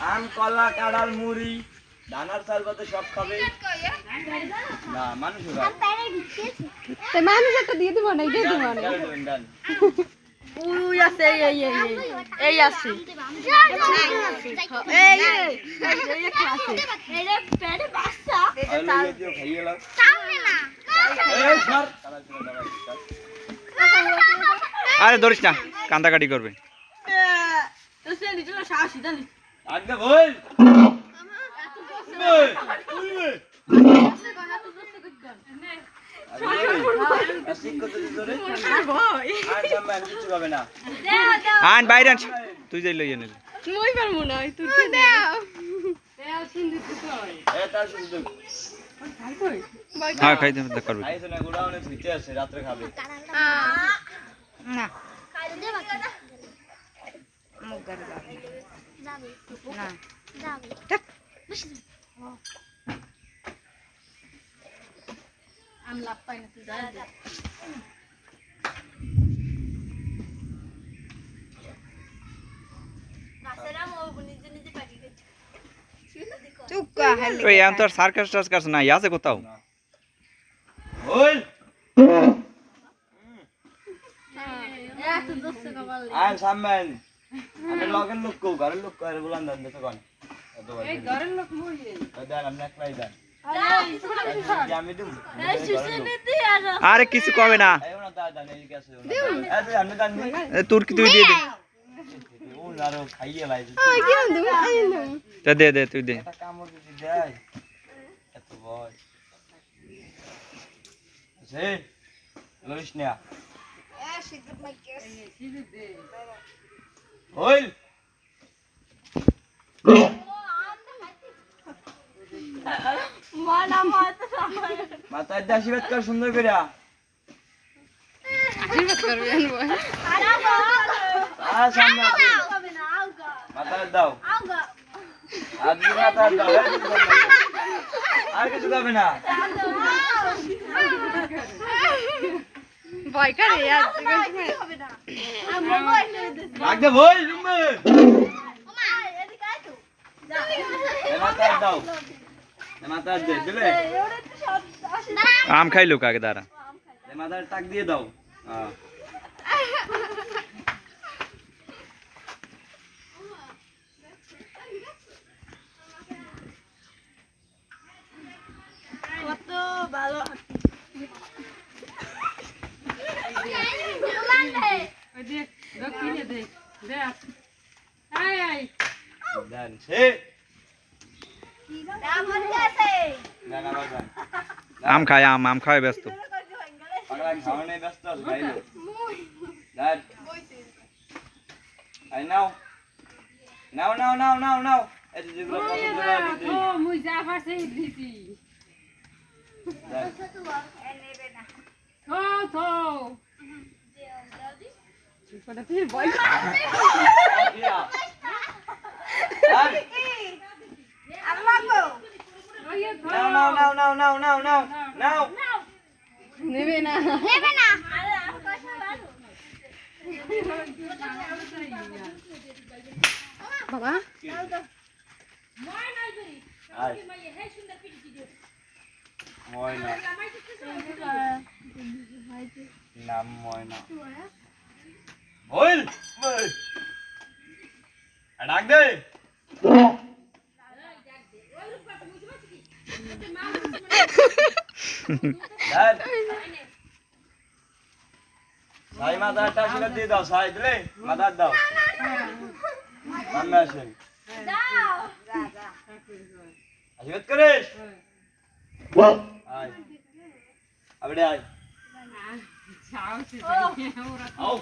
আম কলা কাঁড়াল মুড়ি দানার চাল কত সব খাবে না মানুষ মানুষ একটা দিয়ে দিব না দিয়ে দিব না ওই আছে এই আছে এই একটা আছে এটা পেটে বাচ্চা এটা চাল খাইয়ে লাও চালবে না এই সর আরে ধরিস না কান্দাকাটি করবে তো সে দিছিল সাহসী জানি আগে বল আন বাইরে আন তুই যাই লইয়া নিলি মই পারমু না তুই কি দাও হ্যাঁ খাইতে করবে রাত্রে খাবে না ওই এখন তো আর সার্কাস টার্কাস নাই আছে কোথাও বল আয় সামনে আমি লগের লোক কো ঘরের লোক কো আর বলান দেন দেখো কোন এই ঘরের লোক মই দেন আপনি একলাই দেন আমি দেব এই সুসনে দি আর আরে কিছু কবে না আইও না দাদা নেই কি আছে এই তুই আমি দান তোর কি তুই দিয়ে দে ও আরো খাইয়ে লাই তা দে দে তুই দে এটা কামড় দিতে দেয় এত ভয় সে লইস না হইল মাথায় আশীর্বাদ কর সুন্দর করে আশীর্বাদ করবেন ভাই সামনে মাথায় দাও আজকে মাথায় দাও আর কিছু খাবে না ভয় করে यार আগে বল তুমি মাথায় দাও মাথায় দে দিলে আম খাইলো কাকে দাঁড়া মাথায় টাক দিয়ে দাও কত ভালো দেখ দক্ষিণে দেখ দেখ আয় আয় দেন সে আম খায় আম খায় ব্যস্ত খাওয়ানে ব্যস্ত আছে খাইলো দেন আই নাও নাও নাও নাও নাও নাও এই যেগুলো পছন্দ করে দিতে ও মুই যা পারছি দিছি থো থো ছোটটা তুই ভয় নাও নাও নাও নাও নাও নাও নাও নাও নেবে না বাবা ময়না নাম ময়না বল ডাক দে সাই মাথাটা ছিল দিয়ে দাও সাই দিলে মাথা দাও সামনে আসেন আশীর্বাদ করিস আয় আবড়ে আয় আও